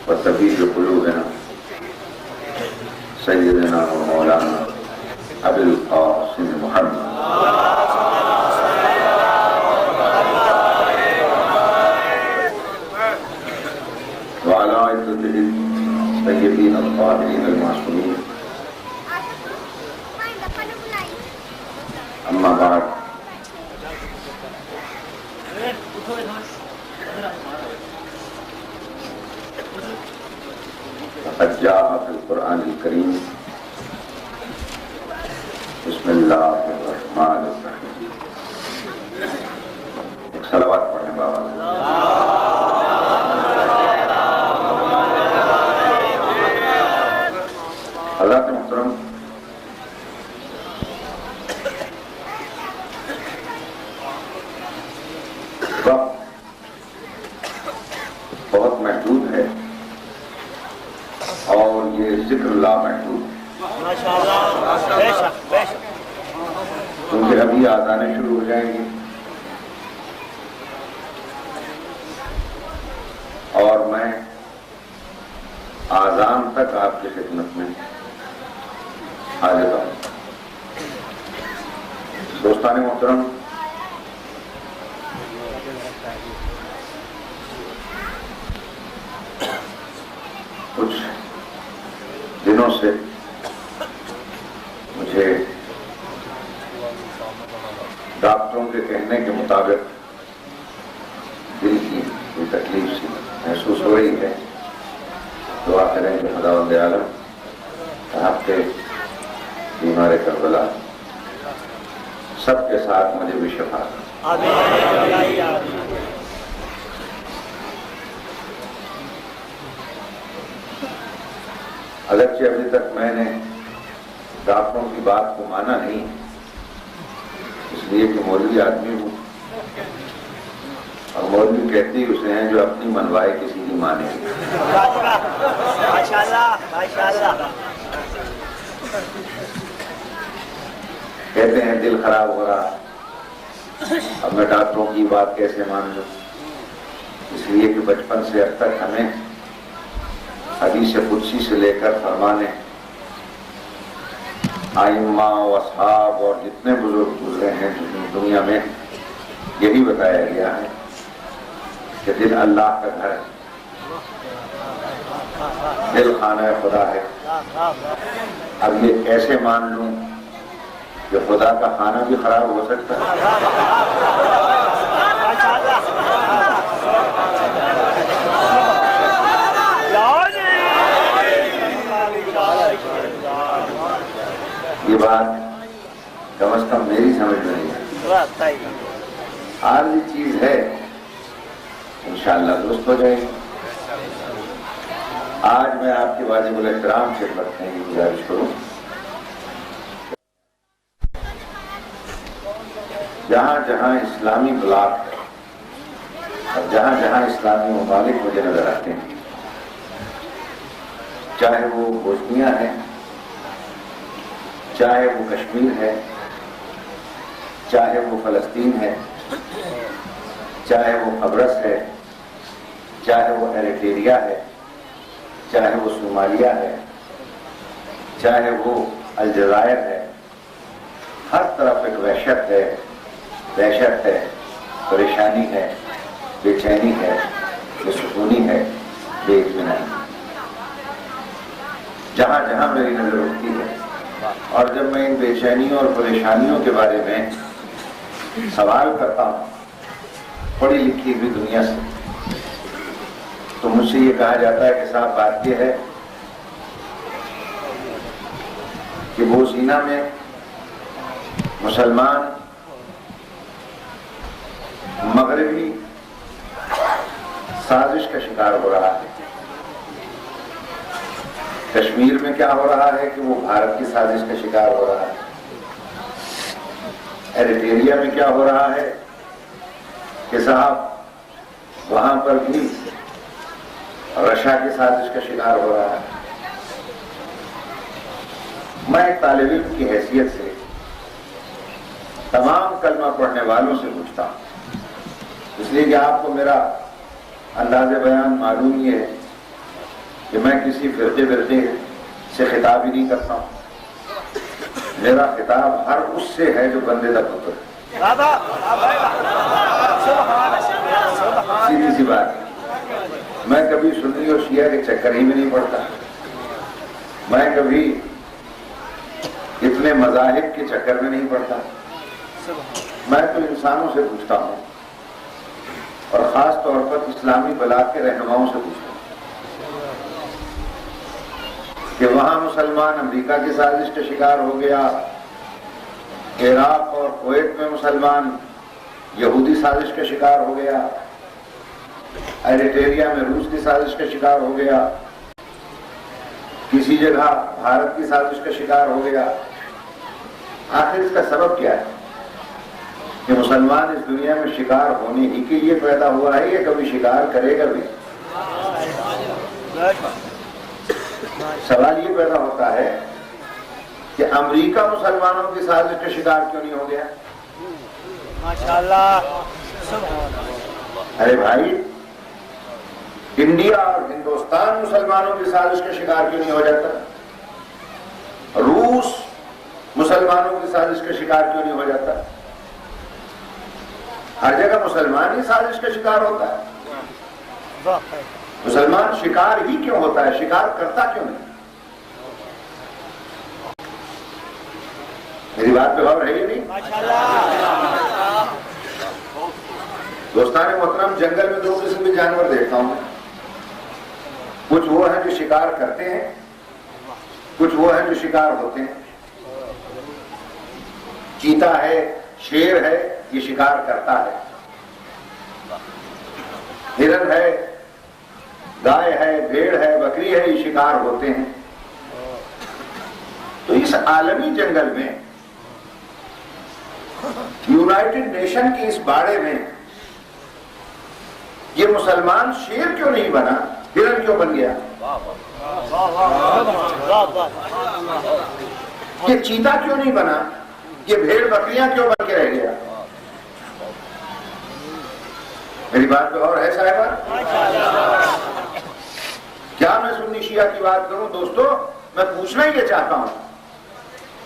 वतबीर क़ुलूबिना सय्यदना व मौलाना अबुल क़ासिम मुहम्मद व अला इत्तिबाइहि तय्यबीन अल-ताहिरीन अल-मासूमीन। अम्मा बाद फ़क़द जाअ फ़िल क़ुरआनिल करीम बिस्मिल्लाहिर रहमानिर रहीम। एक सलावत पढ़ें बाबा। हज़रत मुहतरम वक्त बहुत महदूद है और ये जिक्र लामहदूद है, क्योंकि अभी आज़ानें शुरू हो जाएंगी और मैं आज़ान तक आपकी खिदमत में आ जाता हूँ। दोस्तान मोहतरम, कुछ दिनों से मुझे डॉक्टरों के कहने के मुताबिक दिल की कोई तकलीफ सी महसूस हो रही है। दुआ करें कि खुदावंद आलम आपके बीमार करबला सबके साथ मुझे भी शफा दें। अगरचे अभी तक मैंने डॉक्टरों की बात को माना नहीं, इसलिए कि मौलवी आदमी हूँ और मौलवी कहते ही उसे हैं जो अपनी मनवाए किसी की माने। माशाअल्लाह, माशाअल्लाह। कहते हैं दिल खराब हो रहा, अब मैं डॉक्टरों की बात कैसे मान लूं, इसलिए कि बचपन से अब तक हमें हदीस कुदसी से लेकर फरमाने आइम्मा व असहाब और जितने बुजुर्ग गुजरे हैं दुनिया में, यही बताया गया है कि दिल अल्लाह का घर है, दिल खाना खुदा है। अब ये कैसे मान लूं कि खुदा का खाना भी खराब हो सकता है? ये बात कम से कम मेरी समझ में नहीं है। आर्जी चीज है, इंशाअल्लाह दुरुस्त हो जाएगी। आज मैं आपके वाजिबुल एहतराम खिदमत करने की गुजारिश करूं, जहां जहां इस्लामी ब्लॉक है और जहां जहां इस्लामी ममालिक मुझे नजर आते हैं, चाहे वो बोस्निया है, चाहे वो कश्मीर है, चाहे वो फलस्तीन है, चाहे वो कब्रस है, चाहे वो एरिट्रिया है, चाहे वो सोमालिया है, चाहे वो अलजायर है, हर तरफ एक वहशत है, दहशत है, परेशानी है, बेचैनी है, बेसुकूनी है, बेइत्मीनानी। जहां जहां मेरी नजर उठती है और जब मैं इन बेचैनियों और परेशानियों के बारे में सवाल करता हूं पढ़ी लिखी हुई दुनिया से, तो मुझसे ये कहा जाता है कि साहब बात यह है कि बोस्निया में मुसलमान मगरबी साजिश का शिकार हो रहा है। कश्मीर में क्या हो रहा है कि वो भारत की साजिश का शिकार हो रहा है। एरिट्रिया में क्या हो रहा है कि साहब वहां पर भी रशिया की साजिश का शिकार हो रहा है। मैं एक तालिब इल्म की हैसियत से तमाम कलमा पढ़ने वालों से पूछता हूं, इसलिए कि आपको मेरा अंदाज़े बयान मालूम ही है कि मैं किसी फिरके विरके से खिताब ही नहीं करता हूं। मेरा खिताब हर उससे है जो बंदे का पुत्र है। सीधी सी बात। मैं कभी सुन्नी और शिया के चक्कर ही में नहीं पड़ता। मैं कभी इतने मजाहिब के चक्कर में नहीं पड़ता। मैं तो इंसानों से पूछता हूं, और खास तौर पर इस्लामी बलाग के रहनुमाओं से पूछता हूं कि वहां मुसलमान अमेरिका की साजिश का शिकार हो गया, इराक और कुवैत में मुसलमान यहूदी साजिश का शिकार हो गया, एरिट्रिया में रूस की साजिश का शिकार हो गया, किसी जगह भारत की साजिश का शिकार हो गया। आखिर इसका सबब क्या है कि मुसलमान इस दुनिया में शिकार होने ही के लिए पैदा हुआ है या कभी शिकार करेगा भी? सवाल ये पैदा होता है कि अमेरिका मुसलमानों की साजिश का शिकार क्यों नहीं हो गया? माशाअल्लाह। अरे भाई, इंडिया और हिंदुस्तान मुसलमानों की साजिश का शिकार क्यों नहीं हो जाता? रूस मुसलमानों की साजिश का शिकार क्यों नहीं हो जाता? हर जगह मुसलमान ही साजिश का शिकार होता है। मुसलमान शिकार ही क्यों होता है, शिकार करता क्यों नहीं? मेरी बात पे गौर है या नहीं? दोस्तान मोहतरम, जंगल में दो किस्म के जानवर देखता हूं। कुछ वो हैं जो शिकार करते हैं, कुछ वो हैं जो शिकार होते हैं। चीता है, शेर है, ये शिकार करता है। हिरन है, गाय है, भेड़ है, बकरी है, ये शिकार होते हैं। तो इस आलमी जंगल में यूनाइटेड नेशन की इस बाड़े में ये मुसलमान शेर क्यों नहीं बना, हिरन क्यों बन गया? ये चीता क्यों नहीं बना, ये भेड़ बकरियां क्यों बन के रह गया? मेरी बात पे और है साहिबा? क्या मैं सुन्नी शिया की बात करूं? दोस्तों, मैं पूछना ही ये चाहता हूं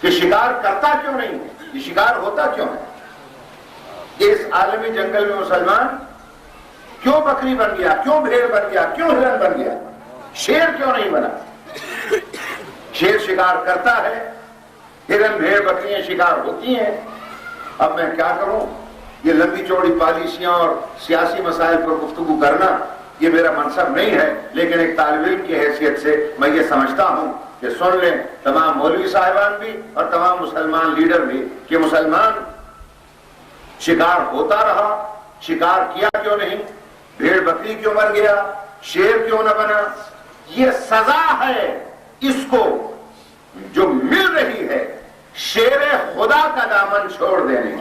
कि शिकार करता क्यों नहीं, ये शिकार होता क्यों है? इस आलमी जंगल में मुसलमान क्यों बकरी बन गया, क्यों भेड़ बन गया, क्यों हिरन बन गया, शेर क्यों नहीं बना? शेर शिकार करता है, हिरन भेड़ बकरियां शिकार होती हैं। अब मैं क्या करूं? ये लंबी चौड़ी पॉलिसियां और सियासी मसाइल पर गुफ्तगू करना ये मेरा मनसब नहीं है, लेकिन एक तालिब इल्म की हैसियत से मैं ये समझता हूं कि सुन लें तमाम मौलवी साहिबान भी और तमाम मुसलमान लीडर भी कि मुसलमान शिकार होता रहा, शिकार किया क्यों नहीं, भेड़ बकरी क्यों बन गया, शेर क्यों न बना? ये सजा है इसको जो मिल रही है शेर खुदा का दामन छोड़ देने की।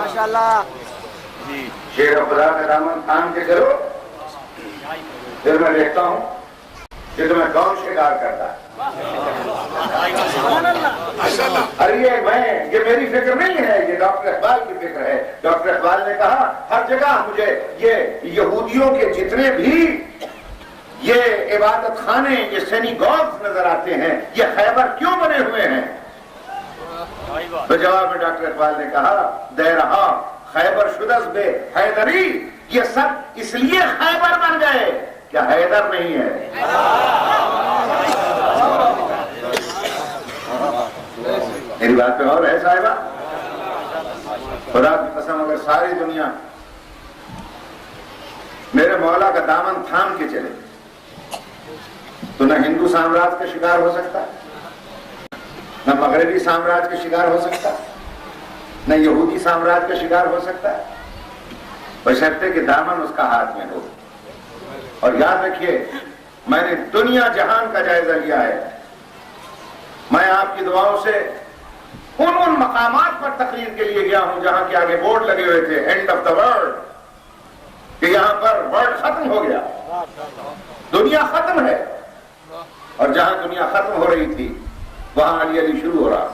माशाअल्लाह। शेर खुदा का दामन थाम के चलो, फिर मैं देखता हूं कि तुम्हें कौन शिकार करता है। अरे ये मेरी फिक्र नहीं है, ये डॉक्टर इकबाल की फिक्र है। डॉक्टर इकबाल ने कहा हर जगह मुझे ये यहूदियों के जितने भी ये इबादत खाने, ये सिनेगॉग्स नजर आते हैं, ये खैबर क्यों बने हुए हैं? तो जवाब में डॉक्टर इकबाल ने कहा दे रहा खैबर शुदस बे हैदरी, ये सब इसलिए खैबर बन गए, क्या हैदर नहीं है? मेरी बात पे और है साहिबा? खुदा की कसम, अगर सारी दुनिया मेरे मौला का दामन थाम के चले तो न हिंदू साम्राज्य का शिकार हो सकता, न मगरबी साम्राज्य का शिकार हो सकता, न यहूदी साम्राज्य का शिकार हो सकता है, बशर्ते कि दामन उसका हाथ में हो। और याद रखिए मैंने दुनिया जहान का जायजा लिया है। मैं आपकी दुआओं से उन मकामात पर तकरीर के लिए गया हूं जहां के आगे बोर्ड लगे हुए थे, एंड ऑफ द वर्ल्ड, कि यहां पर वर्ल्ड खत्म हो गया, दुनिया खत्म है। और जहां दुनिया खत्म हो रही थी वहां अली अली शुरू हो रहा।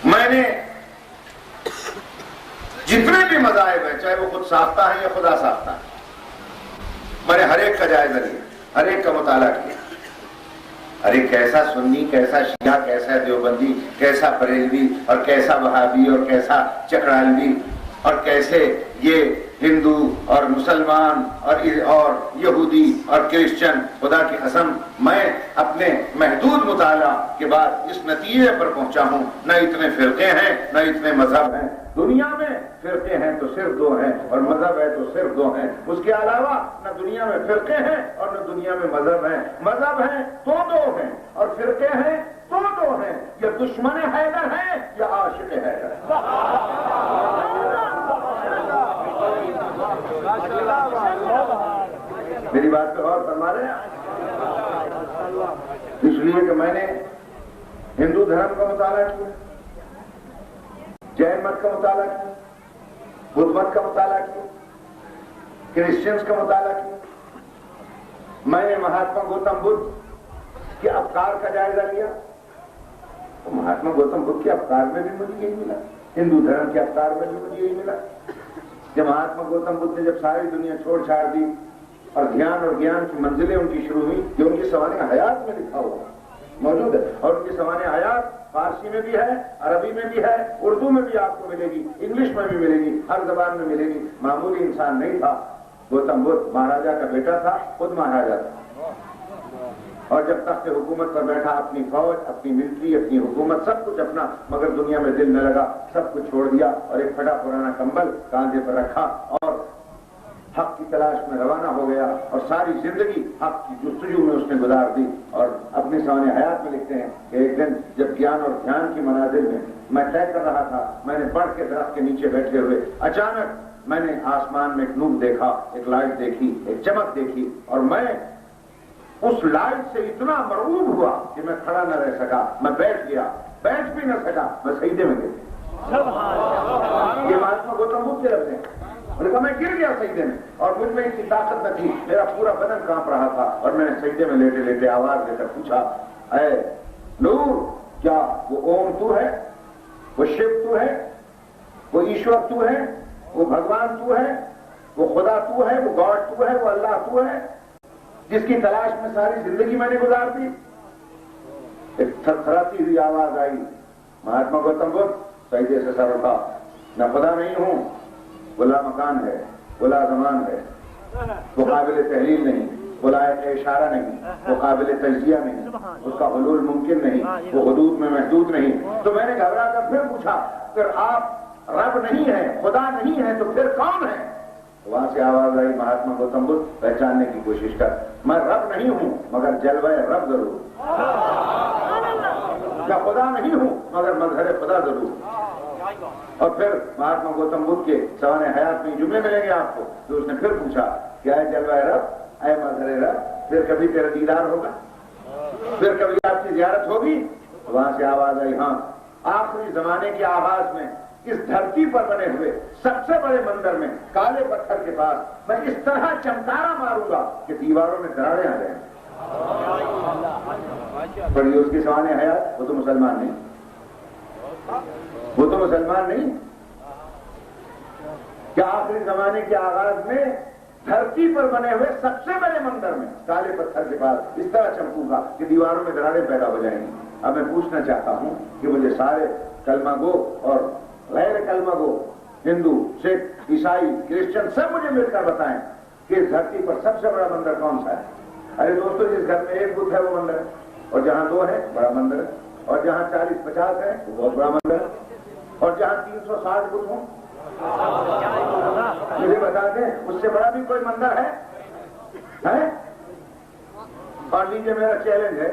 मैंने जितने भी मज़ाहिब हैं, चाहे वो खुद साख्ता है या खुदा साख्ता है, मैंने हर एक का जायजा लिया, हर एक का मुताला किया। अरे कैसा सुन्नी, कैसा शिया, कैसा देवबंदी, कैसा बरेलवी, और कैसा वहाबी, और कैसा चकरालवी, और कैसे ये हिंदू और मुसलमान और यहूदी और क्रिश्चियन। खुदा की कसम, मैं अपने महदूद मुताला के बाद इस नतीजे पर पहुंचा हूं, न इतने फिरके हैं न इतने मजहब हैं। दुनिया में फिरके हैं तो सिर्फ दो हैं, और मजहब है तो सिर्फ दो हैं। उसके अलावा न दुनिया में फिरके हैं और न दुनिया में मजहब हैं। मजहब हैं तो दो हैं, और फिरके हैं तो दो हैं। या दुश्मन हैदर है या आशिक हैदर है। मेरी बात पे गौर फरमा रहे हैं? इसलिए कि मैंने हिंदू धर्म का मुताला किया, जैन मत का मुताला किया, बुद्ध मत का मुताला किया, क्रिश्चियंस का मुताला किया। मैंने महात्मा गौतम बुद्ध के अवतार का जायजा लिया, तो महात्मा गौतम बुद्ध के अवतार में भी मुझे यही मिला, हिंदू धर्म के अवतार में भी मुझे यही मिला। जब महात्मा गौतम बुद्ध ने जब सारी दुनिया छोड़ छाड़ दी और ध्यान और ज्ञान की मंजिलें उनकी शुरू हुई, जो उनकी सवाने हयात में लिखा हुआ मौजूद है, और उनकी सवाने हयात फारसी में भी है, अरबी में भी है, उर्दू में भी आपको मिलेगी, इंग्लिश में भी मिलेगी, हर जबान में मिलेगी। मामूली इंसान नहीं था गौतम बुद्ध, महाराजा का बेटा था, खुद महाराजा था। और जब तख्त हुकूमत पर बैठा, अपनी फौज, अपनी मिलिट्री, अपनी हुकूमत, सब कुछ अपना, मगर दुनिया में दिल न लगा, सब कुछ छोड़ दिया और एक फटा पुराना कंबल कांधे पर रखा और हक की तलाश में रवाना हो गया। और सारी जिंदगी हक की जुस्तजू में उसने गुजार दी। और अपने सामने हयात में लिखते हैं कि एक दिन जब ज्ञान और ध्यान की मनाजिल में मैं तय कर रहा था, मैंने बढ़ के दरख्त के नीचे बैठे हुए अचानक मैंने आसमान में एक नूर देखा, एक लाइट देखी, एक चमक देखी, और मैं उस लाइट से इतना मरऊब हुआ कि मैं खड़ा न रह सका, मैं बैठ गया, बैठ भी न सका, मैं सजदे में गिर। ये महात्मा गौतम बुद्ध के लफ्ज़ हैं। उन्होंने कहा मैं गिर गया सजदे में, और मुझ में इतनी ताकत न थी, मेरा पूरा बदन कांप रहा था, और मैंने सजदे में लेटे लेटे आवाज देकर पूछा, ऐ नूर, क्या वो ओम तू है, वो शिव तू है, वो ईश्वर तू है, वो भगवान तू है, वो खुदा तू है, वो गॉड तू है, वो अल्लाह तू है, जिसकी तलाश में सारी जिंदगी मैंने गुजार दी? एक थरथराती हुई आवाज आई, महात्मा गौतम बुद्ध सजदे से सर उठा, मैं खुदा नहीं हूं, बुला मकान है, बुला जमान है, वो काबिल तहलील नहीं, वो लायक इशारा नहीं, वो काबिल तजिया नहीं, उसका हुलूल मुमकिन नहीं, वो हुदूद में महदूद नहीं। तो मैंने घबरा कर फिर पूछा, फिर आप रब नहीं है, खुदा नहीं है, तो फिर कौन है? वहां से आवाज आई, महात्मा गौतम बुद्ध पहचानने की कोशिश कर, मैं रब नहीं हूं मगर जलवाए रब जरूर, मैं खुदा नहीं हूं मगर मजहर खुदा जरूर। और फिर महात्मा गौतम बुद्ध के सवाने हयात में जुमले मिलेंगे आपको, तो उसने फिर पूछा, क्या है जलवाए रब, ऐ मजहर रब, फिर कभी तेरा दीदार होगा, फिर कभी आपकी जियारत होगी? वहां से आवाज आई, हाँ, आखिरी जमाने के आगाज में इस धरती पर बने हुए सबसे बड़े मंदिर में काले पत्थर के पास मैं इस तरह चमकारा मारूंगा कि दीवारों में दरारें आ जाएंगी। पर ये उसकी सवाने हयात, वो तो मुसलमान नहीं, वो तो मुसलमान नहीं। क्या आखिरी जमाने के आगाज में धरती पर बने हुए सबसे बड़े मंदिर में काले पत्थर के पास इस तरह चमकूंगा कि दीवारों में दरारें पैदा हो जाएंगी। अब मैं पूछना चाहता हूं कि मुझे सारे कलमा गो और गैर कलमा गो, हिंदू, सिख, ईसाई, क्रिश्चियन, सब मुझे मिलकर बताएं कि इस धरती पर सबसे बड़ा मंदिर कौन सा है? अरे दोस्तों, जिस घर में एक बुद्ध है वो मंदिर है, और जहां दो है बड़ा मंदिर है, और जहां 40-50 है वो बहुत बड़ा मंदिर है, और जहां 360 बुद्ध हो, मुझे बता दें उससे बड़ा भी कोई मंदिर है? और लीजिए, मेरा चैलेंज है,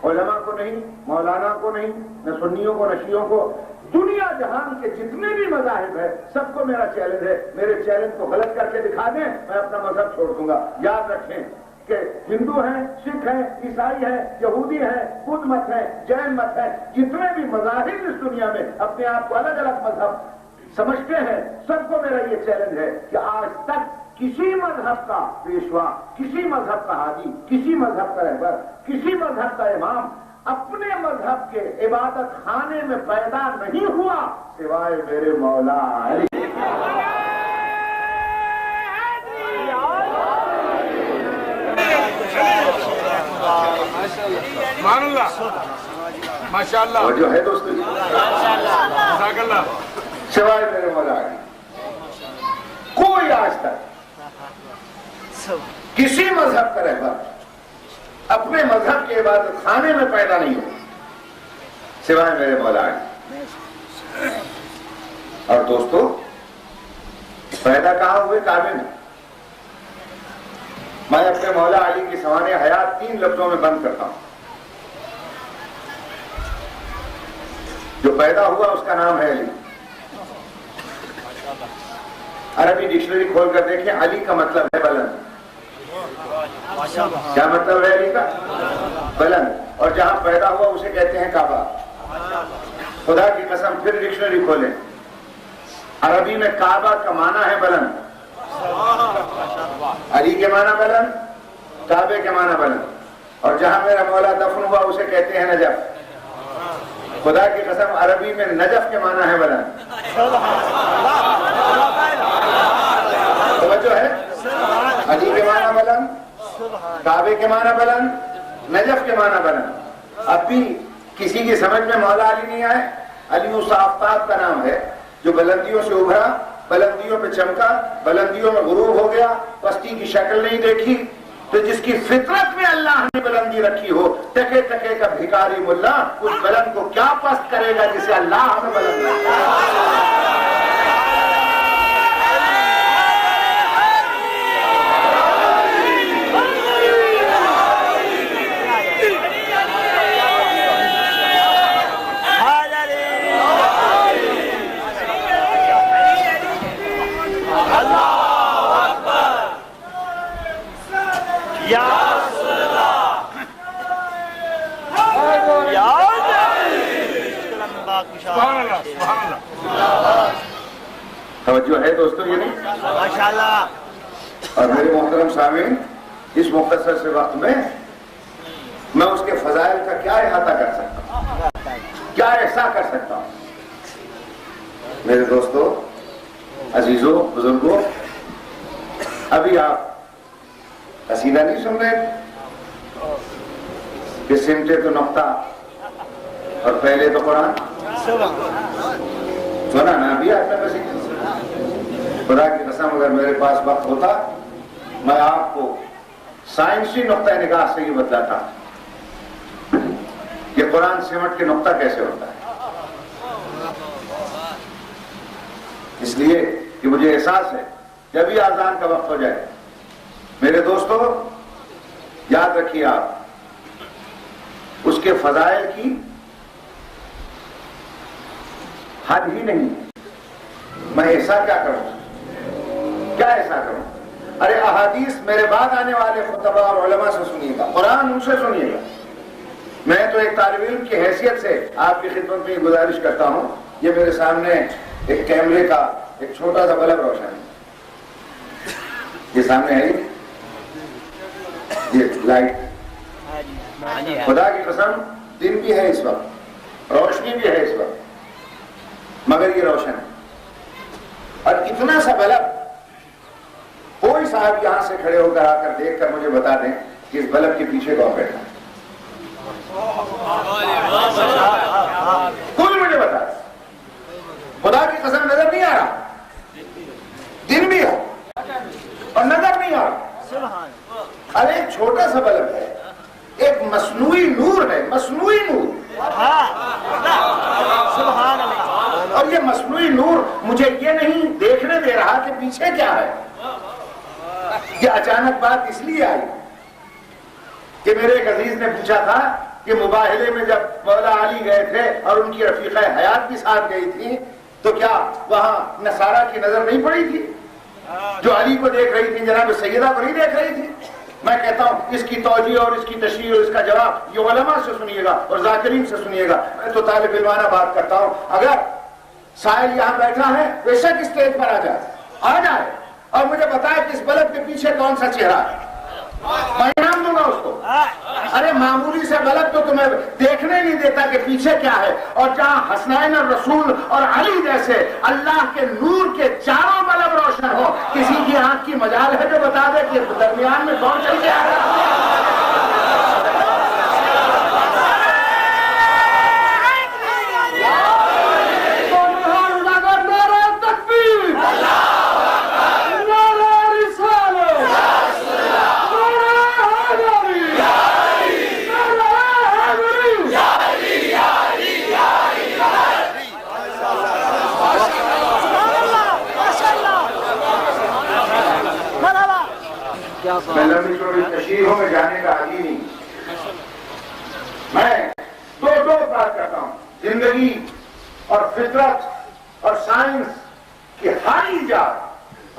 उलमा को नहीं, मौलाना को नहीं, न सुन्नियों को, न शियों को, दुनिया जहान के जितने भी मजाहिब है सबको मेरा चैलेंज है, मेरे चैलेंज को गलत करके दिखा दें, मैं अपना मजहब छोड़ दूंगा। याद रखें कि हिंदू हैं, सिख हैं, ईसाई हैं, यहूदी हैं, बुद्ध मत है, जैन मत है, जितने भी मजाहिब इस दुनिया में अपने आप को अलग अलग मजहब समझते हैं, सबको मेरा ये चैलेंज है कि आज तक किसी मजहब का पेशवा, किसी मजहब का हाजी, किसी मजहब का रहबर, किसी मजहब का इमाम अपने मजहब के इबादत खाने में पैदा नहीं हुआ सिवाय मेरे मौला अली। माशाअल्लाह और जो है दोस्तों सिवाय मेरे मौला अली कोई आज तक किसी मजहब का रहबर अपने मजहब के इबादत खाने में पैदा नहीं हो सिवाय मेरे मौला अली। और दोस्तों पैदा कहां हुए? काबे में। मैं अपने मौला अली की सवाने हयात 3 लफ्जों में बंद करता हूं। जो पैदा हुआ उसका नाम है अली। अरबी डिक्शनरी खोलकर देखें, अली का मतलब है बुलंद। क्या मतलब है अली का? बुलंद। और जहां पैदा हुआ उसे कहते हैं काबा। खुदा की कसम फिर डिक्शनरी खोलें, अरबी में काबा का माना है बुलंद, अली के माना बुलंद, काबे के माना बुलंद। और जहां मेरा मौला दफन हुआ उसे कहते हैं नजफ। खुदा की कसम अरबी में नजफ के माना है बुलंद। तो है अली के माना बुलंद, काबे के माना बुलंद, नजफ के माना बुलंद। अब भी किसी की समझ में मौला अली नहीं आए? अली उस आफ्ताब का नाम है जो बुलंदियों से उभरा, बुलंदियों पे चमका, बुलंदियों में गुरूब हो गया, पस्ती की शक्ल नहीं देखी। तो जिसकी फितरत में अल्लाह ने बुलंदी रखी हो, टके टके का भिखारी मुल्ला उस बुलंद को क्या पस्त करेगा जिसे अल्लाह ने बुलंद रखा। तवज्जो है दोस्तों ये नहीं? माशाअल्लाह। और मेरे मोहतरम सामीन, इस मुख्तसर से वक्त में मैं उसके फजाइल का क्या इहाता कर सकता हूँ, क्या ऐसा कर सकता हूँ? मेरे दोस्तों, अजीजों, बुजुर्गों, अभी आप कसीदा नहीं सुन रहे कि सिमटे तो नुक्ता और पहले तो कुरान? सुना ना अभी आपने कसीदा? खुदा की कसम अगर मेरे पास वक्त होता मैं आपको साइंसी नुक्ता निगाह से ही बतलाता कि कुरान सिमट के नुक्ता कैसे होता है। इसलिए कि मुझे एहसास है जब भी आजान का वक्त हो जाए, मेरे दोस्तों याद रखिए आप उसके फजाइल की हद ही नहीं। मैं ऐसा क्या करूं, क्या ऐसा करूं? अरे अहादीस मेरे बाद आने वाले खुतबा और उलमा से सुनिएगा, कुरान उनसे सुनिएगा। मैं तो एक तालिब इल्म की हैसियत से आपकी खिदमत में गुजारिश करता हूं, ये मेरे सामने एक कैमरे का एक छोटा सा बल्ब रोशन है, ये सामने है ये लाइट। खुदा की कसम दिन भी है इस वक्त, रोशनी भी है इस वक्त, मगर ये रोशन है। और इतना सा बल्ब कोई साहब यहां से खड़े होकर आकर देखकर मुझे बता दें कि इस बल्ब के पीछे कौन बैठा है, कोई मुझे बता दे। खुदा की कसम नजर नहीं आ रहा, दिन भी है और नजर नहीं आ रहा। अरे एक छोटा सा बल्ब है, एक मसनूई नूर है, मसनूई नूर। और ये मसनूई नूर मुझे ये नहीं देखने दे रहा कि पीछे क्या है। ये अचानक बात इसलिए आई कि मेरे एक अजीज ने पूछा था कि मुबाहिले में जब मौला अली गए थे और उनकी रफीका हयात भी साथ गई थी, तो क्या वहां नसारा की नजर नहीं पड़ी थी जो अली को देख रही थी, जनाब सैयदा को नहीं देख रही थी? मैं कहता हूं इसकी तौजीह और इसकी तशरीह और इसका जवाब ये उलमा से सुनिएगा और जाकिरीन से सुनिएगा। मैं तो तालिब इल्माना बात करता हूं, अगर साहिल यहां बैठा है बेशक स्टेज पर आ जाए और मुझे बताए कि इस बल्ब के पीछे कौन सा चेहरा है, मैं इनाम दूंगा उसको। अरे मामूली से बल्ब तो तुम्हें देखने नहीं देता कि पीछे क्या है, और जहां हसनैन रसूल और अली जैसे अल्लाह के नूर के चारों बल्ब रोशन हो, किसी की आंख की मजाल है जो बता दे कि दरमियान में कौन चल के आ रहा है? मैं लंबी चौड़ी तशरीहों में जाने का आदी नहीं, मैं दो बात करता हूं, जिंदगी और फितरत और साइंस की हर इजाद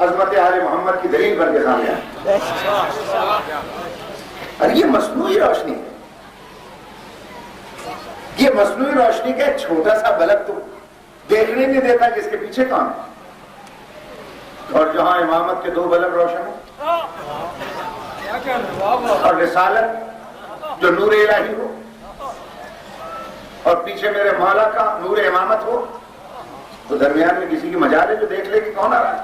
अजमत आले मोहम्मद की दलील बन के सामने आए। और ये मसनूई रोशनी है, ये मसनूई रोशनी का छोटा सा बल्ब तो देखने नहीं देता कि इसके पीछे कौन है। और जहां इमामत के दो बल्ब रोशन हो और रिसालत जो नूर इलाही हो और पीछे मेरे मौला का नूर इमामत हो, तो दरमियान में किसी की मजाल है जो देख ले कि कौन आ रहा है?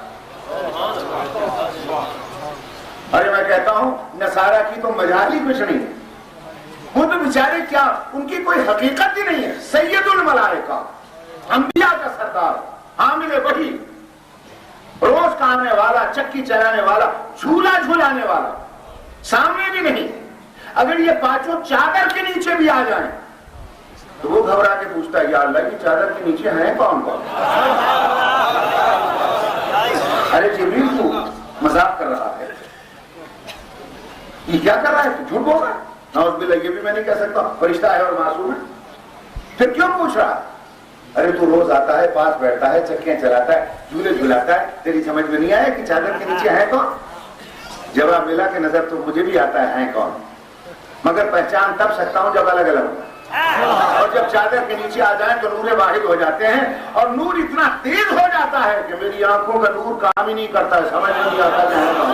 अरे मैं कहता हूं नसारा की तो मजाल ही कुछ नहीं है, वो तो बेचारे क्या, उनकी कोई हकीकत ही नहीं है। सैयदुल मलाइका, अंबिया का सरदार, हामिल वही, रोज का आने वाला, चक्की चलाने वाला, झूला झूलाने वाला, सामने भी नहीं। अगर ये पांचों चादर के नीचे भी आ जाएं, तो वो घबरा के पूछता है या अल्लाह की चादर के नीचे हैं कौन कौन? अरे जिब्रील तू मजाक कर रहा है, ये क्या कर रहा है, तू झूठ बोल रहा है? नाउज़ुबिल्लाह, ये भी मैं नहीं कह सकता, फरिश्ता है और मासूम है, फिर क्यों पूछ रहा है? अरे तू रोज आता है, पास बैठता है, चक्कियां चलाता है, झूले झुलाता है, तेरी समझ में नहीं आया कि चादर के नीचे है कौन? जवाब मिला कि नजर तो मुझे भी आता है कौन, मगर पहचान तब सकता हूं जब अलग अलग हो, और जब चादर के नीचे आ जाए तो नूरे वाहिद हो जाते हैं, और नूर इतना तेज हो जाता है कि मेरी आंखों का नूर काम ही नहीं करता, समझ नहीं आता कि है कौन।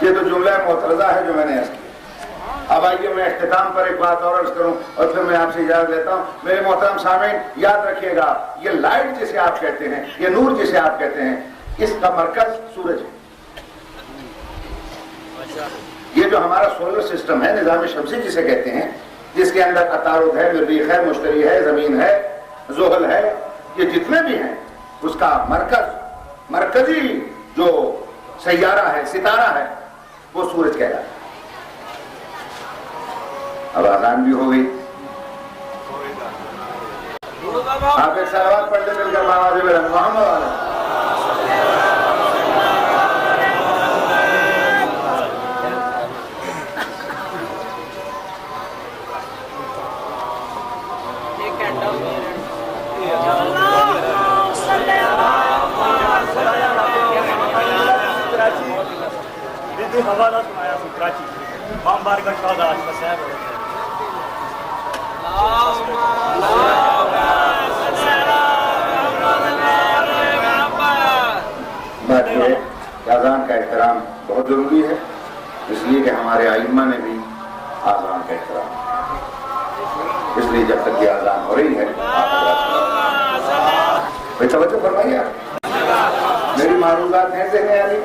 ये तो जुमला मोतरजा है जो मैंने अर्ज किया। अब आइए मैं इख्तिताम पर एक बात और अर्ज करूं और फिर मैं आपसे इजाजत लेता हूं। मेरे मोहतरम सामीन, याद रखिएगा, ये लाइट जिसे आप कहते हैं, ये नूर जिसे आप कहते हैं, इसका मरकज सूरज है। ये जो हमारा सोलर सिस्टम है, निजाम शमसी जिसे कहते हैं, जिसके अंदर अतारुद है, मरीख है, मुश्तरी है, जमीन है, ज़ुहल है, ये जितने भी हैं, उसका मरकजी जो सैयारा है, सितारा है, वो सूरज कहलाता है। अब आजान भी हो गई, आप एक सलावत पढ़ ले मिलकर बाबा मेरा मोहम्मद वाला। हवाला सुनाया कराची बार का शादा आज का साहब आज़ान का एहतराम बहुत जरूरी है, इसलिए कि हमारे आइम्मा ने भी आज़ान का एहतराम, इसलिए जब तक ये आज़ान हो रही है आप तवज्जो फरमाइए। मेरी मारूजात हैं देने वाली,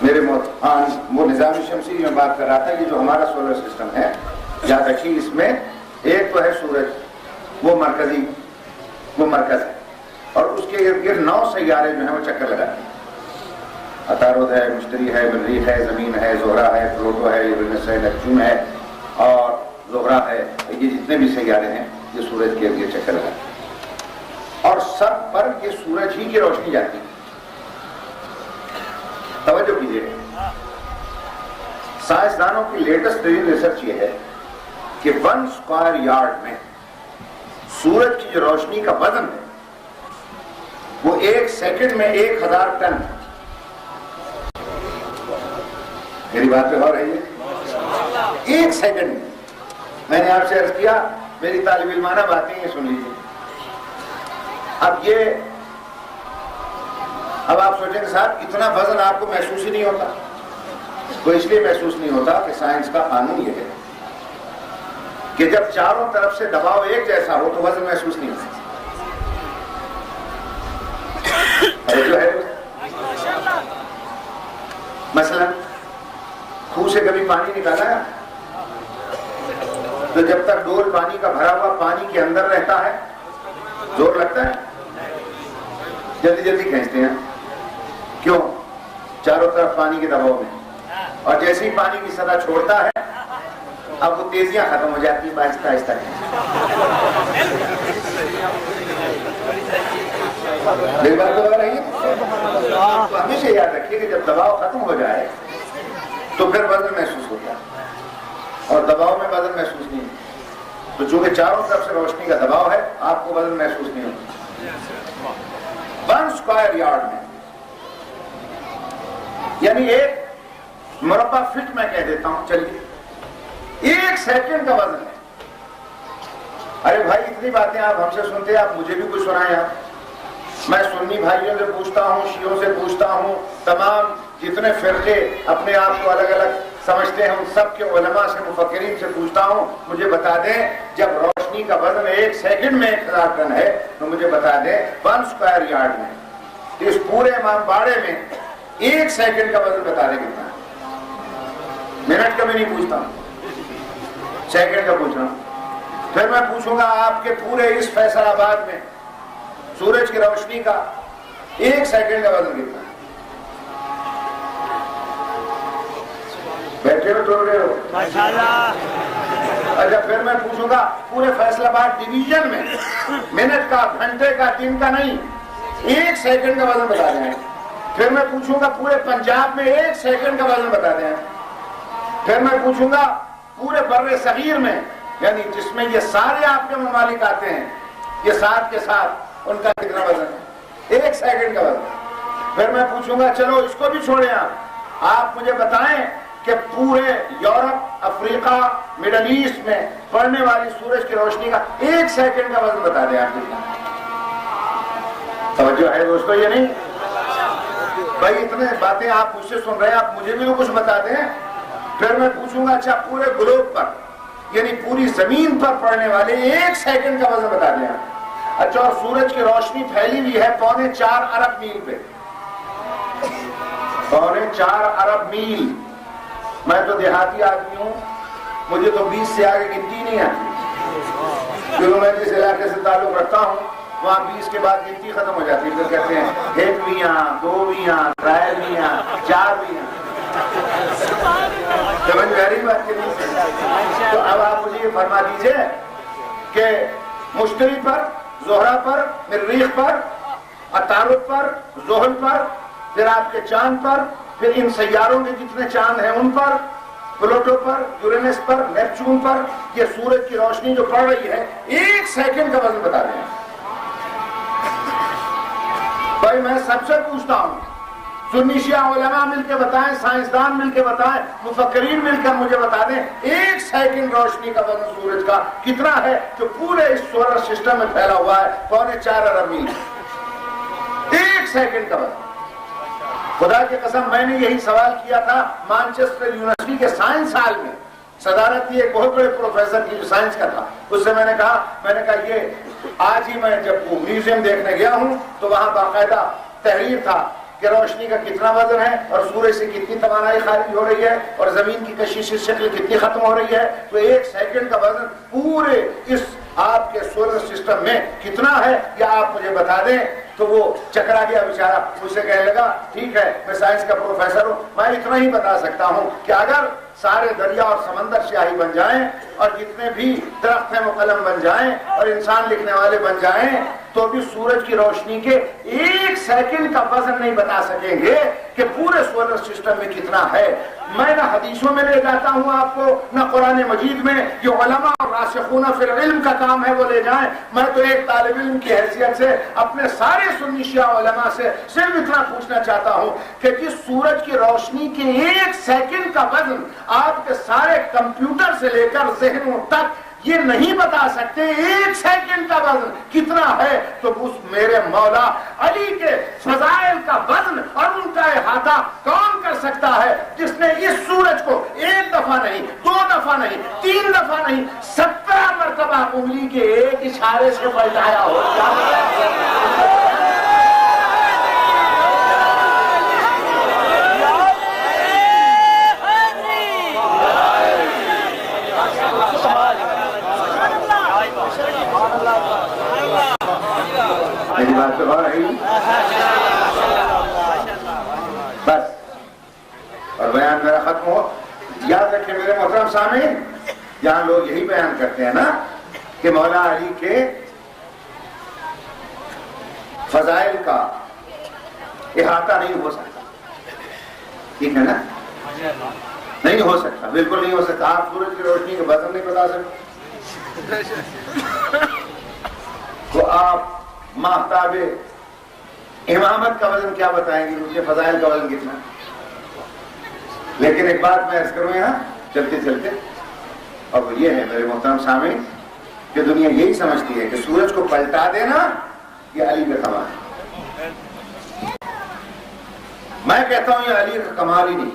मेरे वो निजाम शमसी में बात कर रहा था, ये जो हमारा सोलर सिस्टम है, याद रखिए इसमें एक तो है सूरज, वो मरकज है, और उसके इर्द गिर्द 9 सैयारे जो है वो चक्कर लगाते हैं। अतारुद है, मुश्तरी है, मरीख है, जमीन है, ज़ोहरा है, प्लूटो है, यूरेनस है, नेपच्यून है और ज़ोहरा है, ये जितने भी सैयारे हैं ये सूरज के इर्द गिर्द चक्कर लगाते हैं। और सब पर ये सूरज ही की रोशनी जाती है। तवज्जो कीजिए, साइंसदानों की लेटेस्ट रिसर्च ये है कि 1 स्क्वायर यार्ड में सूरज की जो रोशनी का वजन है वो 1 सेकंड में 1000 टन। मेरी बात पे गौर है? 1 सेकंड में। मैंने आपसे अर्ज किया, मेरी तालिब इल्माना बातें ये सुन लीजिए। अब आप सोचेंगे साहब इतना वजन आपको महसूस ही नहीं होता। तो इसलिए महसूस नहीं होता कि साइंस का कानून ये है कि जब चारों तरफ से दबाव एक जैसा हो तो वजन महसूस नहीं होता। जो है मसलन खूह से कभी पानी निकाला है तो जब तक डोल पानी का भरा हुआ पानी के अंदर रहता है जोर लगता है, जल्दी जल्दी खींचते हैं। क्यों? चारों तरफ पानी के दबाव में। और जैसे ही पानी की सतह छोड़ता है अब वो तेजियां खत्म हो जाती है, आहिस्ता आहिस्ता। एक बात तो रही है, तो हमेशा याद रखिए कि जब दबाव खत्म हो जाए तो फिर वजन महसूस होता है और दबाव में वजन महसूस नहीं होता। तो चूंकि चारों तरफ से रोशनी का दबाव है आपको वजन महसूस नहीं होता। 1 स्क्वायर यार्ड में यानी 1 मुरब्बा फीट मैं कह देता हूं, चलिए 1 सेकंड का वजन है। अरे भाई इतनी बातें आप हमसे सुनते हैं, आप मुझे भी कुछ सुनाएं। आप मैं सुन्नी भाइयों से पूछता हूँ, शियों से पूछता हूँ, तमाम जितने फिरके अपने आप को अलग अलग समझते हैं उन सब के उलमा से, मुफक्किरीन से पूछता हूँ, मुझे बता दें जब रोशनी का वजन 1 सेकंड में 1000 टन है तो मुझे बता दें 1 स्क्वायर यार्ड में इस पूरे इमाम बाड़े में 1 सेकंड का वजन बता दें कितना। मिनट का भी नहीं पूछता हूँ, सेकंड का पूछ रहा हूँ। फिर मैं पूछूंगा आपके पूरे इस फैसलाबाद में सूरज की रोशनी का 1 सेकंड का वजन कितना। बैठे हो टोल रहे हो माशाल्लाह। अच्छा फिर मैं पूछूंगा पूरे फैसलाबाद डिवीजन में मिनट का, घंटे का, दिन का नहीं 1 सेकंड का वजन बता दें। फिर मैं पूछूंगा पूरे पंजाब में 1 सेकंड का वजन बता दें। फिर मैं पूछूंगा पूरे बर्रे सगीर में, यानी जिसमें ये सारे आपके ममालिक आते हैं, ये साथ के साथ उनका कितना वजन है 1 सेकंड का वजन। फिर मैं पूछूंगा चलो इसको भी छोड़े आप मुझे बताएं कि पूरे यूरोप, अफ्रीका, मिडल ईस्ट में पड़ने वाली सूरज की रोशनी का 1 सेकंड का वजन बता दें आप कितना। तवज्जो है दोस्तों ये नहीं भाई, इतने बातें आप मुझसे सुन रहे हैं, आप मुझे भी तो कुछ बता दें। फिर मैं पूछूंगा अच्छा पूरे ग्लोब पर यानी पूरी जमीन पर पड़ने वाले 1 सेकंड का वजन बता दें। अच्छा और सूरज की रोशनी फैली हुई है 4.25 अरब मील पे, 4.25 अरब मील। मैं तो देहाती आदमी हूँ, मुझे तो 20 से आगे गिनती नहीं आती, क्योंकि मैं जिस इलाके से ताल्लुक रखता हूँ वहाँ 20 के बाद गिनती खत्म हो जाती है। तो कहते हैं 1 2 3 4 समझ में आ रही बात के नहीं। तो अब आप मुझे ये फरमा दीजिए कि मुश्तरी पर, जोहरा पर, मरीख पर, अतारुद पर, जोहल पर, फिर आपके चांद पर, फिर इन सैयारों के जितने चांद हैं उन पर, प्लूटो पर, यूरेनस पर, नेपच्यून पर ये सूरज की रोशनी जो पड़ रही है 1 सेकंड का वजन बता दें। भाई मैं सबसे पूछता हूं, सुन्नी शिया उलमा मिलकर बताएं, साइंसदान मिलकर बताएं, मुफक्किरीन मिलकर मुझे बता दें 1 सेकंड रोशनी का वजन सूरज का कितना है जो पूरे इस सोलर सिस्टम में फैला हुआ है 4.25 अरब मील। 1 सेकंड का वजन। खुदा की कसम मैंने यही सवाल किया था मैनचेस्टर यूनिवर्सिटी के साइंस साल में, सदारत थी एक बहुत बड़े प्रोफेसर की जो साइंस का था। उससे मैंने कहा ये आज ही मैं जब वो म्यूजियम देखने गया हूं तो वहां बाकायदा तहरीर था कि रोशनी का कितना वजन है और सूरज से कितनी तवानाई खारिज हो रही है और जमीन की कशिश शक्ल कितनी खत्म हो रही है। तो 1 सेकंड का वजन पूरे इस आपके सोलर सिस्टम में कितना है या आप मुझे बता दें। तो वो चकरा गया बेचारा, उसे कहने लगा ठीक है मैं साइंस का प्रोफेसर हूं, मैं इतना ही बता सकता हूं कि अगर सारे दरिया और समंदर स्याही बन जाएं और जितने भी दरख्त हैं वो कलम बन जाएं और इंसान लिखने वाले बन जाएं तो भी सूरज की रोशनी के 1 सेकंड का वजन नहीं बता सकेंगे कि पूरे सोलर सिस्टम में कितना है। मैं ना हदीसों में ले जाता हूं आपको, ना कुरान मजीद में, जो उलमा और रासिखून फिल इल्म का काम है वो ले जाएं। मैं तो एक तालिब इल्म की हैसियत से अपने सारे सुन्नी शिया उलमा से सिर्फ इतना पूछना चाहता हूं कि जिस सूरज की रोशनी के 1 सेकंड का वजन आपके सारे कंप्यूटर से लेकर जहनों तक ये नहीं बता सकते 1 सेकंड का वजन कितना है, तो उस मेरे मौला अली के फजाइल का वजन और उनका इहाता कौन कर सकता है, जिसने इस सूरज को 1 दफा नहीं, 2 दफा नहीं, 3 दफा नहीं, 17 मरतबा उंगली के एक इशारे से पलटाया हो। मेरी बात तो हो रही बस, और बयान मेरा खत्म हो। याद रखें मेरे मोहतरम सामीन, यहाँ लोग यही बयान करते हैं ना कि मौला अली के फजाइल का इहाता नहीं हो सकता, ठीक है ना? नहीं हो सकता, बिल्कुल नहीं हो सकता। आप सूरज की रोशनी का वजन नहीं बता सकते तो आप माहताब इमामत का वजन क्या बताएंगे, उनके फजाइल का वजन कितना? लेकिन एक बात मैं अर्ज करूं यहाँ चलते चलते, और वो ये है मेरे मोहतरम सामीन कि दुनिया यही समझती है कि सूरज को पलटा देना ये अली का कमाल है। मैं कहता हूं ये अली का कमाल ही नहीं,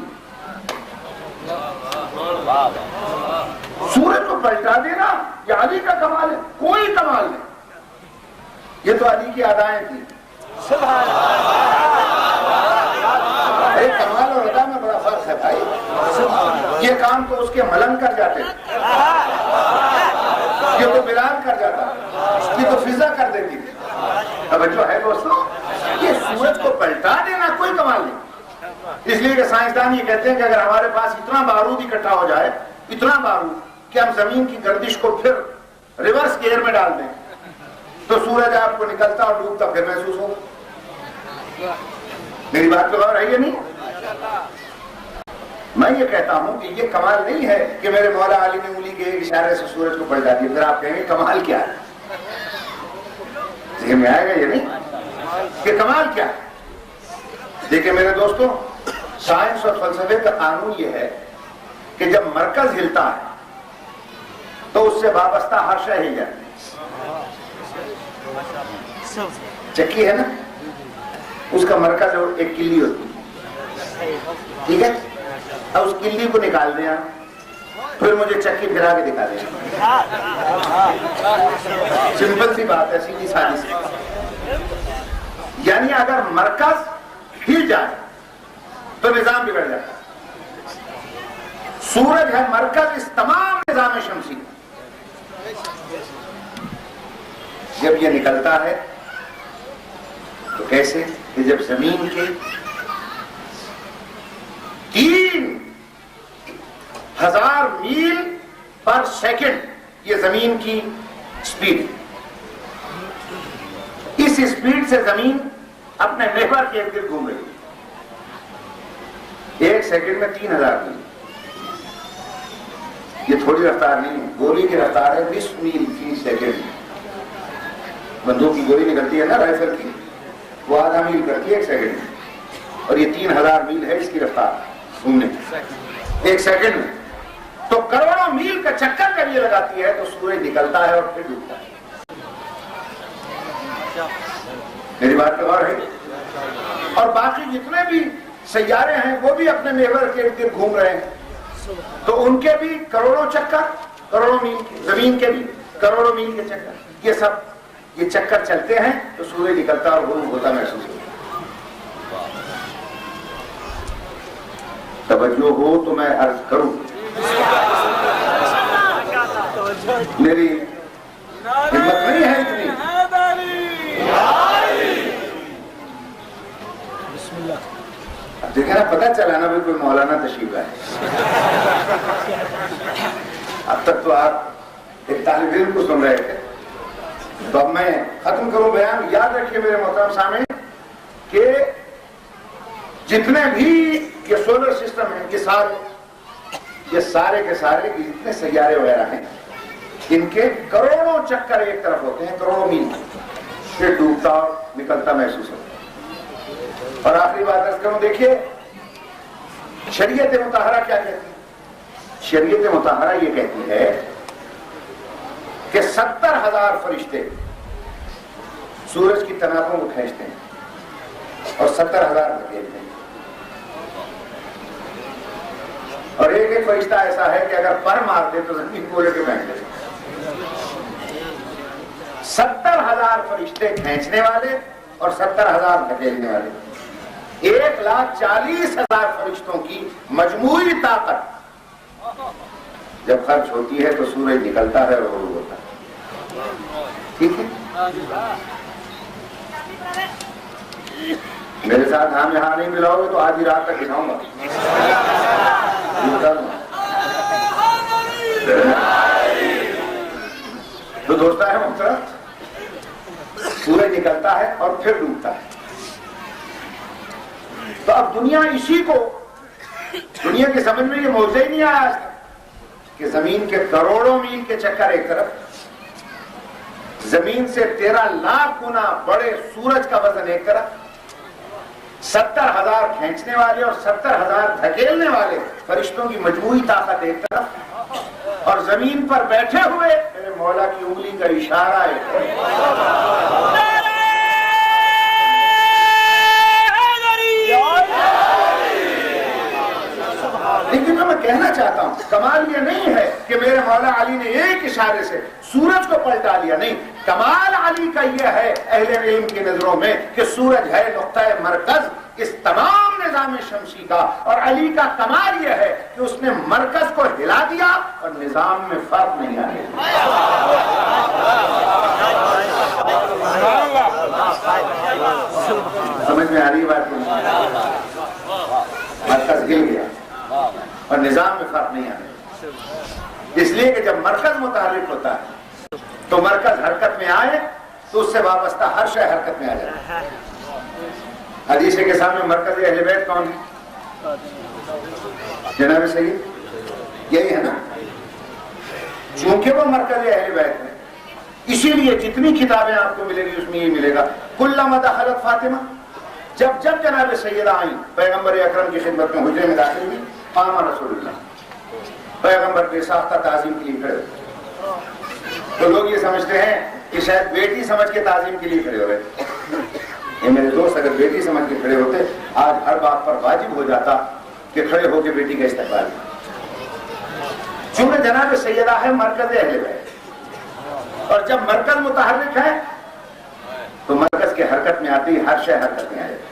सूरज को पलटा देना ये अली का कमाल है, कोई कमाल नहीं। ये तो अली की अदाएं थी। एक कमाल और अदा में बड़ा फर्क है भाई। ये काम तो उसके मलंग कर जाते, ये तो बिलाल कर जाता, ये तो फिजा कर देती थी। अब जो है दोस्तों, ये सूरज को पलटा देना कोई कमाल नहीं। इसलिए कि साइंसदान ये कहते हैं कि अगर हमारे पास इतना बारूद इकट्ठा हो जाए, इतना बारूद कि हम जमीन की गर्दिश को फिर रिवर्स गियर में डाल दें तो सूरज आपको निकलता और डूबता फिर महसूस होगा। मेरी बात तो और है ये नहीं? मैं ये कहता हूं कि ये कमाल नहीं है कि मेरे मौला अली ने उंगली के इशारे से सूरज को पलटा दिया। फिर आप कहेंगे कमाल क्या है? में आएगा ये नहीं कि कमाल क्या है। देखिए मेरे दोस्तों, साइंस और फलसफे का कानून ये है कि जब मरकज हिलता है तो उससे वाबस्ता हर शय हिल जाती है। चक्की है ना, उसका मरकज और एक किल्ली होती है, ठीक है? अब उस किल्ली को निकाल दें आप, फिर मुझे चक्की फिरा के दिखा दें। सिंपल सी बात है, सीधी सादी सी। यानी अगर मरकज हिल जाए तो निजाम बिगड़ जाता है। सूरज है मरकज इस तमाम निजाम शमसी। जब ये निकलता है तो कैसे कि जब जमीन के 3000 मील पर सेकंड ये जमीन की स्पीड, इस स्पीड से जमीन अपने महवर के इर्द गिर्द घूम रही है। 1 सेकंड में 3000 मील। ये थोड़ी रफ्तार नहीं है, गोली की रफ्तार है 20 मील फी सेकंड। बंदूक की गोली निकलती है ना राइफल की, वो आधा मील करती है 1 सेकंड में, और ये 3000 मील है इसकी रफ्तार घूमने 1 सेकंड में। तो करोड़ों मील का चक्कर जब ये लगाती है तो सूरज निकलता है और फिर डूबता है। मेरी बात तो और है। और बाकी जितने भी सैयारे हैं वो भी अपने महवर के इर्द गिर्द घूम रहे हैं, तो उनके भी करोड़ों चक्कर, करोड़ों मील, जमीन के भी करोड़ों मील के चक्कर, ये सब ये चक्कर चलते हैं तो सूरज निकलता और गुरूब होता महसूस होता। तवज्जो हो तो मैं अर्ज करूं, मेरी हिम्मत नहीं है इतनी देखे ना, पता चला ना भी कोई मौलाना तशरीफ है। अब तक तो आप एक तालिब इल्म को सुन रहे थे, तो अब मैं खत्म करूं बयान। याद रखिए मेरे मोहतरम सामने कि जितने भी ये सोलर सिस्टम है, ये सारे के सारे जितने सैयारे वगैरह हैं, इनके करोड़ों चक्कर एक तरफ होते हैं, करोड़ों मील से डूबता और निकलता महसूस होता है। और आखिरी बात अर्ज करूं, देखिए शरीयत मुताहरा क्या कहती है? शरीयत मुताहरा ये कहती है कि 70,000 फरिश्ते सूरज की तनातों को खींचते हैं और 70,000 धकेलते हैं, और एक एक फरिश्ता ऐसा है कि अगर पर मारते तो जमीन पूरे के बैठ जाते। 70,000 फरिश्ते खींचने वाले और 70,000 धकेलने वाले, 1,40,000 फरिश्तों की मजमूई ताकत जब खर्च होती है तो सूरज निकलता है और गुरूब होता है। ठीक है, मेरे साथ हम यहां नहीं मिलाओगे तो आधी रात तक हिलाऊंगा। तो दोस्त है मुख्तरम, सूरज निकलता है और फिर डूबता है। तो अब दुनिया इसी को, दुनिया की समझ में ये मौजूद ही नहीं आया आज तक कि जमीन के करोड़ों मील के चक्कर एक तरफ, जमीन से 13 लाख गुना बड़े सूरज का वजन एक तरफ, 70,000 खींचने वाले और 70,000 धकेलने वाले फरिश्तों की मजमूई ताकत एक तरफ, और जमीन पर बैठे हुए मेरे मौला की उंगली का इशारा है। लेकिन मैं कहना चाहता हूं, कमाल ये नहीं है कि मेरे मौला अली ने एक इशारे से सूरज को पलटा लिया, नहीं, कमाल अली का यह है अहले इल्म की नजरों में कि सूरज है नुक्ता मरकज इस तमाम निजाम शमसी का, और अली का कमाल यह है कि उसने मरकज को हिला दिया और निजाम में फर्क नहीं आया। समझ में आ रही बात? मरकज हिल गया और निजाम में फर्क नहीं आया। इसलिए कि जब मरकज मुतालिक होता है तो मरकज हरकत में आए तो उससे वाबस्ता हर शय हरकत में आ जाता है। हदीस के सामने मरकज अहले बैत कौन है? जनाब सही यही है ना, चूंकि वो मरकज अहले बैत है, इसीलिए जितनी किताबें आपको मिलेगी उसमें ये मिलेगा। कुल्लमा दखलत फातिमा, जब जब जनाब सैयदा आई पैगंबर अकरम की खिदमत में हुजरे में दाखिल हुई, कामा रसूलुल्लाह, पैगंबर के साख्ता ताजीम के लिए खड़े। तो लोग ये समझते हैं कि शायद बेटी समझ के ताजीम के लिए खड़े हो रहे। ये मेरे दोस्त अगर बेटी समझ के खड़े होते, आज हर बात पर वाजिब हो जाता कि खड़े होकर बेटी का इस्तेमाल। चूंकि जनाब सैयदा है मरकज अहले बैत, और जब मरकज मुतहर्रिक है तो मरकज के हरकत में आती हर शय हरकत में आ जाती।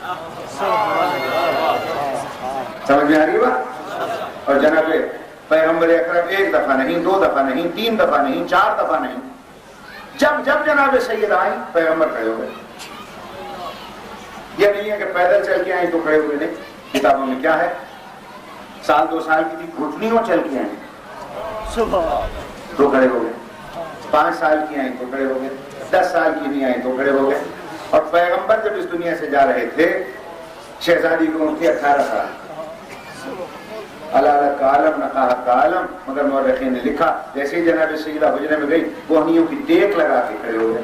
समझ में आ रही बात? और जनाब पैगंबर अकरम एक दफा नहीं, 2 दफा नहीं, 3 दफा नहीं, 4 दफा नहीं, जब जब जनाब सैयदा आई पैगंबर खड़े हो गए। यह नहीं है कि पैदल चल के आई तो खड़े हुए, नहीं, किताबों में क्या है, साल 2 साल की थी, घुटनियों चल के आई तो खड़े हो गए, 5 साल की आई तो खड़े हो गए, 10 साल की नहीं आई तो खड़े हो गए। और पैगंबर जब इस दुनिया से जा रहे थे, शहजादी को उनकी 18 साल, अलाला का आलम न कहा का आलम, मगर मौलवी ने लिखा जैसे ही जनाब सैयदा हुजरे में गई कोहनियों की टेक लगा के खड़े हो गए।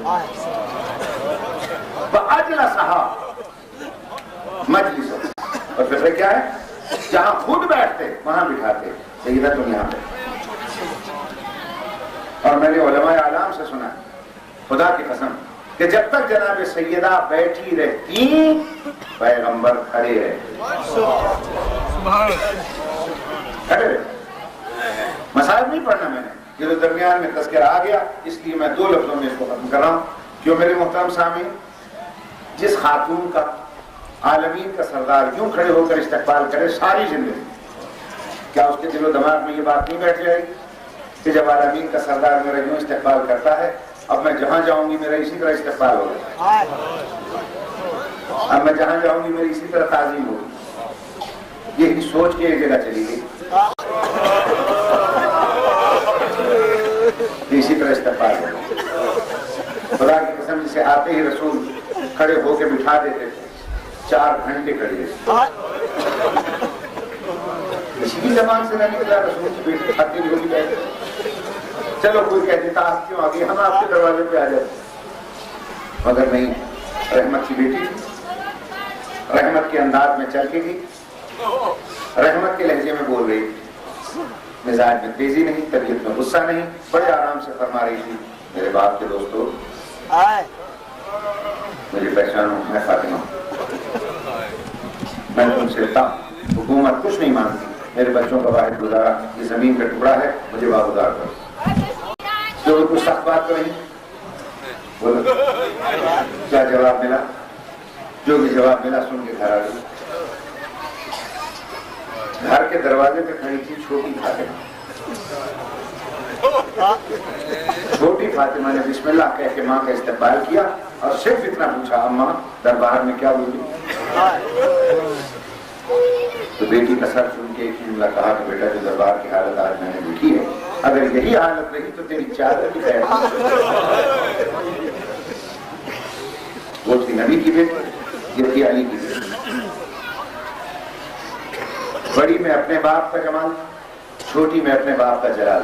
मजलिस, और फिर क्या है, जहां खुद बैठते वहां बिठाते, सैयदा तुम यहां पे। और मैंने उलमाए आलाम से सुना, खुदा की कसम, कि जब तक जनाब सैयदा बैठी रहती पैगंबर खड़े रहे, खड़े रहे। मसाइब नहीं पढ़ना मैंने, ये तो दरमियान में तज़किरा आ गया, इसलिए मैं 2 लफ्जों में इसको खत्म कर रहा हूं। क्यों मेरे मोहतरम सामीन, जिस खातून का आलमीन का सरदार यूं खड़े होकर इस्तकबाल करे सारी जिंदगी, क्या उसके दिलो दिमाग में ये बात नहीं बैठ जाएगी कि जब आलमीन का सरदार मेरा यूं इस्तकबाल करता है, अब मैं जहां जाऊंगी मेरा इसी तरह इस्तकबाल होगा, अब मैं जहां जाऊंगी मेरी इसी तरह ताज़ीम होगी। यही सोच के एक जगह चली गई। इसी तरह इस्तेफार हो। खुदा की कसम, जिसे आते ही रसूल खड़े होके बिठा देते थे, 4 घंटे खड़े रहे। इसी जबान से नहीं निकला रसूल की बेटी खाती होगी बैठे। चलो कोई कह देता आप क्यों आ गए, हम आपके दरवाजे पे आ जाते, मगर नहीं, रहमत की बेटी थी, रहमत के अंदाज में चल के गई, रहमत के लहजे में बोल रही, मिजाज में तेजी नहीं, तबीयत में गुस्सा नहीं, बड़े आराम से फरमा रही थी, मेरे बाप के दोस्तों, मुझे पहचानो, मैं फातिमा, मैं तुमसे हुकूमत कुछ नहीं मांगती, मेरे बच्चों का वाहिद गुजारा ये जमीन का टुकड़ा है, मुझे वागुजार करो। जो कुछ सख्त बात तो नहीं बोलो। क्या जवाब मिला? जो भी जवाब मिला सुन के घर आ गई। घर के दरवाजे पे खड़ी थी छोटी फातिमा। छोटी फातिमा ने बिस्मिल्लाह कह के माँ का इस्तकबाल किया और सिर्फ इतना पूछा, अम्मा दरबार में क्या बोली? तो बेटी का सर सुन के एक ही जुमला कहा कि बेटा, जो दरबार की हालत आज मैंने देखी है, अगर यही हालत रही तो तेरी चादर भी खैर। वो थी नबी की बेटी, ये थी अली की बेटी। बड़ी में अपने बाप का जमाल, छोटी में अपने बाप का जलाल।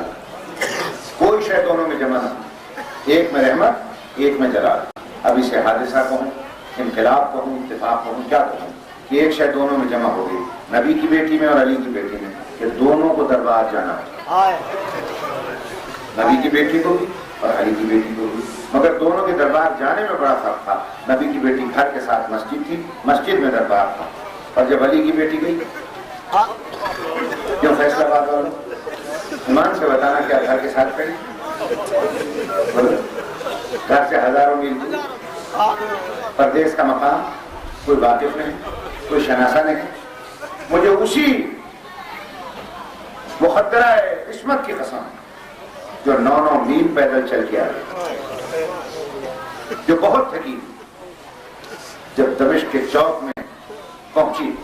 कोई शय दोनों में जमा नहीं, एक में रहमत, एक में जलाल। अब इसे हादिसा कहूं, इनकलाब कहूं, इत्तेफाक कहूं, क्या कहूं कि एक शय दोनों में जमा हो गई, नबी की बेटी में और अली की बेटी में, कि दोनों को दरबार जाना, नबी की बेटी को भी और अली की बेटी को भी। मगर दोनों के दरबार जाने में बड़ा फर्क था। नबी की बेटी घर के साथ मस्जिद थी, मस्जिद में दरबार था, और जब अली की बेटी गई, क्यों फैसलाबाद वालों, ईमान से बताना क्या घर के साथ खड़ी, घर से हजारों मील दूर, परदेश का मकाम, कोई वाकिफ नहीं, कोई शनासा नहीं। मुझे उसी मुक़द्दरा इस्मत की कसम, जो 9-9 मील पैदल चल के आ गई, जो बहुत थकी, जब दमिश्क के चौक में पहुंची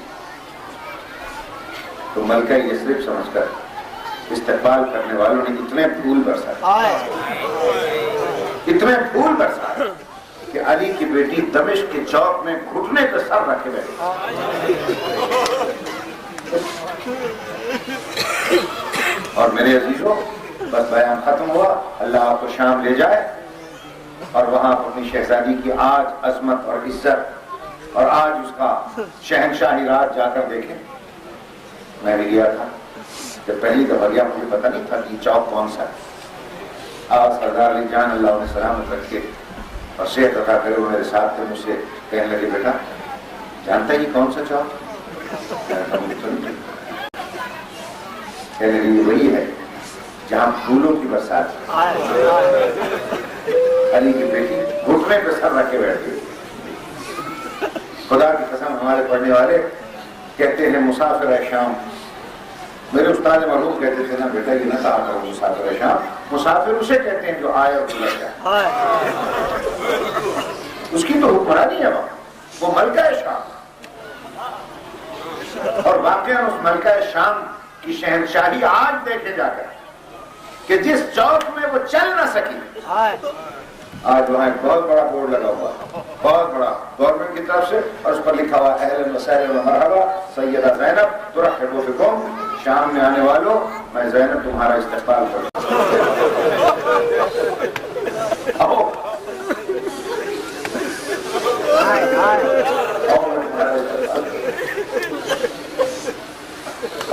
तो मलका यसरिब समझकर इस्तकबाल करने वालों ने इतने फूल बरसाए, इतने फूल बरसाए कि अली की बेटी दमिश्क के चौक में घुटने पर सर रखे बैठी। और मेरे अजीजों, बस बयान खत्म हुआ, अल्लाह आपको शाम ले जाए और वहां आप अपनी शहजादी की आज अजमत और इज्जत और आज उसका शहनशाही राज जाकर देखें। मैं भी गया था, जब पहली दफा गया मुझे पता नहीं था कि चौक कौन सा है। आज सरदार अली जान अल्लाह ने सलामत रखे और सेहत अता करे, वो मेरे साथ थे, मुझसे कहने लगे, बेटा जानता ही कौन सा चौक? कहने लगे वही है जहां फूलों की बरसात, अली की बेटी घुटने पे सर रखे बैठी। खुदा की कसम, हमारे पढ़ने वाले कहते हैं मुसाफिर है शाम। मेरे उस्ताद मरहूम कहते थे ना, बेटा ये ना कहा करो मुसाफिर है शाम, मुसाफिर उसे कहते हैं जो आए और चला जाए। उसकी तो हुक्मरानी है वो मलका है शाम। और वाकई उस मलका शाम की शहनशाही आज देखे जाकर कि जिस चौक में वो चल ना सकी, आज वहाँ एक बहुत बड़ा बोर्ड लगा हुआ, बहुत बड़ा, गवर्नमेंट की तरफ से, और उस पर लिखा हुआ अहलन व सहलन व मरहबा सैयदा ज़ैनब तुरहिबु बिकुम, शाम में आने वालों मैं ज़ैनब तुम्हारा इस्तकबाल करूँ।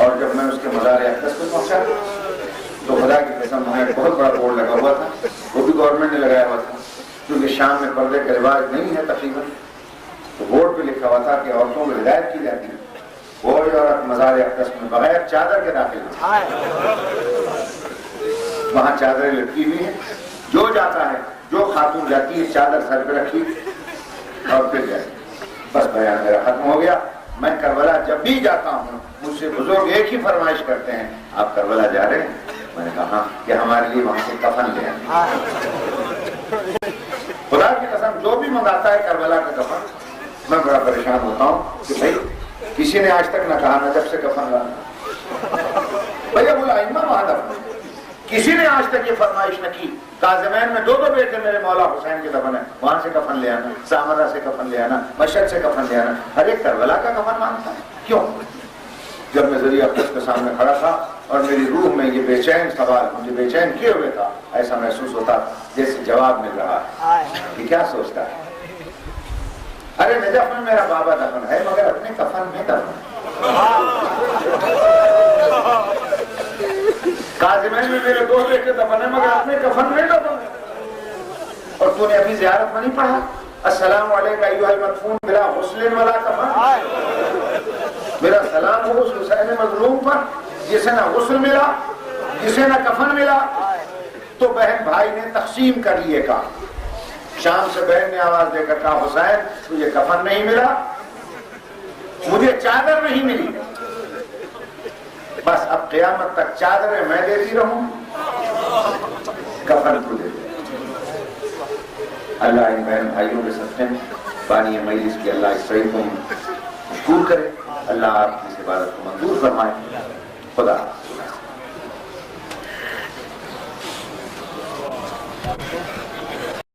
और जब मैं उसके मज़ार अक़दस पे पहुंचा तो खुदा की कसम वहाँ एक बहुत बड़ा बोर्ड लगा हुआ था, वो भी गवर्नमेंट ने लगाया हुआ था, क्योंकि शाम में पर्दे का रिवाज नहीं है तकरीबन। तो बोर्ड पे लिखा हुआ था कि औरतों को हिदायत की जाती है, कोई औरत मज़ार अक़दस में बगैर चादर के दाखिल नहीं। वहाँ चादरें लटकी हुई हैं, जो जाता है, जो खातून जाती है चादर सर पे रखी और फिर जाए। बस बयान मेरा खत्म हो गया। मैं करबला जब भी जाता हूँ मुझसे बुजुर्ग एक ही फरमाइश करते हैं, आप करबला जा रहे हैं? मैंने कहा कि हमारे लिए वहां से कफन ले आए। खुदा की कसम, जो भी मंगाता है करबला का कफन, मैं बड़ा परेशान होता हूँ कि भाई किसी ने आज तक ना कहा नजफ से कफन लाना। भैया बोला इमाम महादफ किसी ने आज तक ये फरमाइश न की। काज़िमैन में दो बेटे मेरे मौला हुसैन के दफन है, वहां से कफन ले आना, सामरा से कफन ले आना, मशहद से कफन ले आना। हर एक करबला का कफन मानता है। क्यों? जब मैं ज़रिया अक़दस के सामने खड़ा था और मेरी रूह में ये बेचैन सवाल मुझे बेचैन किए हुए था, ऐसा महसूस होता जैसे जवाब मिल रहा है कि क्या सोचता है। अरे नजफ में मेरा बाबा दफन है मगर अपने कफन में दफन है। काज़िमैन में मेरे दो बेटे दफन है मगर अपने कफन में दफन है। और तूने अभी ज़ियारत में नहीं पढ़ा अस्सलामु अलैका अय्युहल मदफून बिला गुस्लिन वला कफन। मेरा सलाम हो उस हुसैन मज़लूम पर जिसे ना गुस्ल मिला, जिसे ना कफन मिला। तो बहन भाई ने तकसीम कर लिए काम। शाम से बहन ने आवाज देकर कहा हुसैन तुझे कफन नहीं मिला, मुझे चादर नहीं मिली, बस अब क़यामत तक चादरें मैं देती रहूं, कफन तू दे दे। अल्लाह इन बहन भाइयों के सदक़े में बानी मजलिस की अल्लाह इस सही को मशकूर करे। अल्लाह आपकी इस इबादत को मंजूर फरमाए। खुदा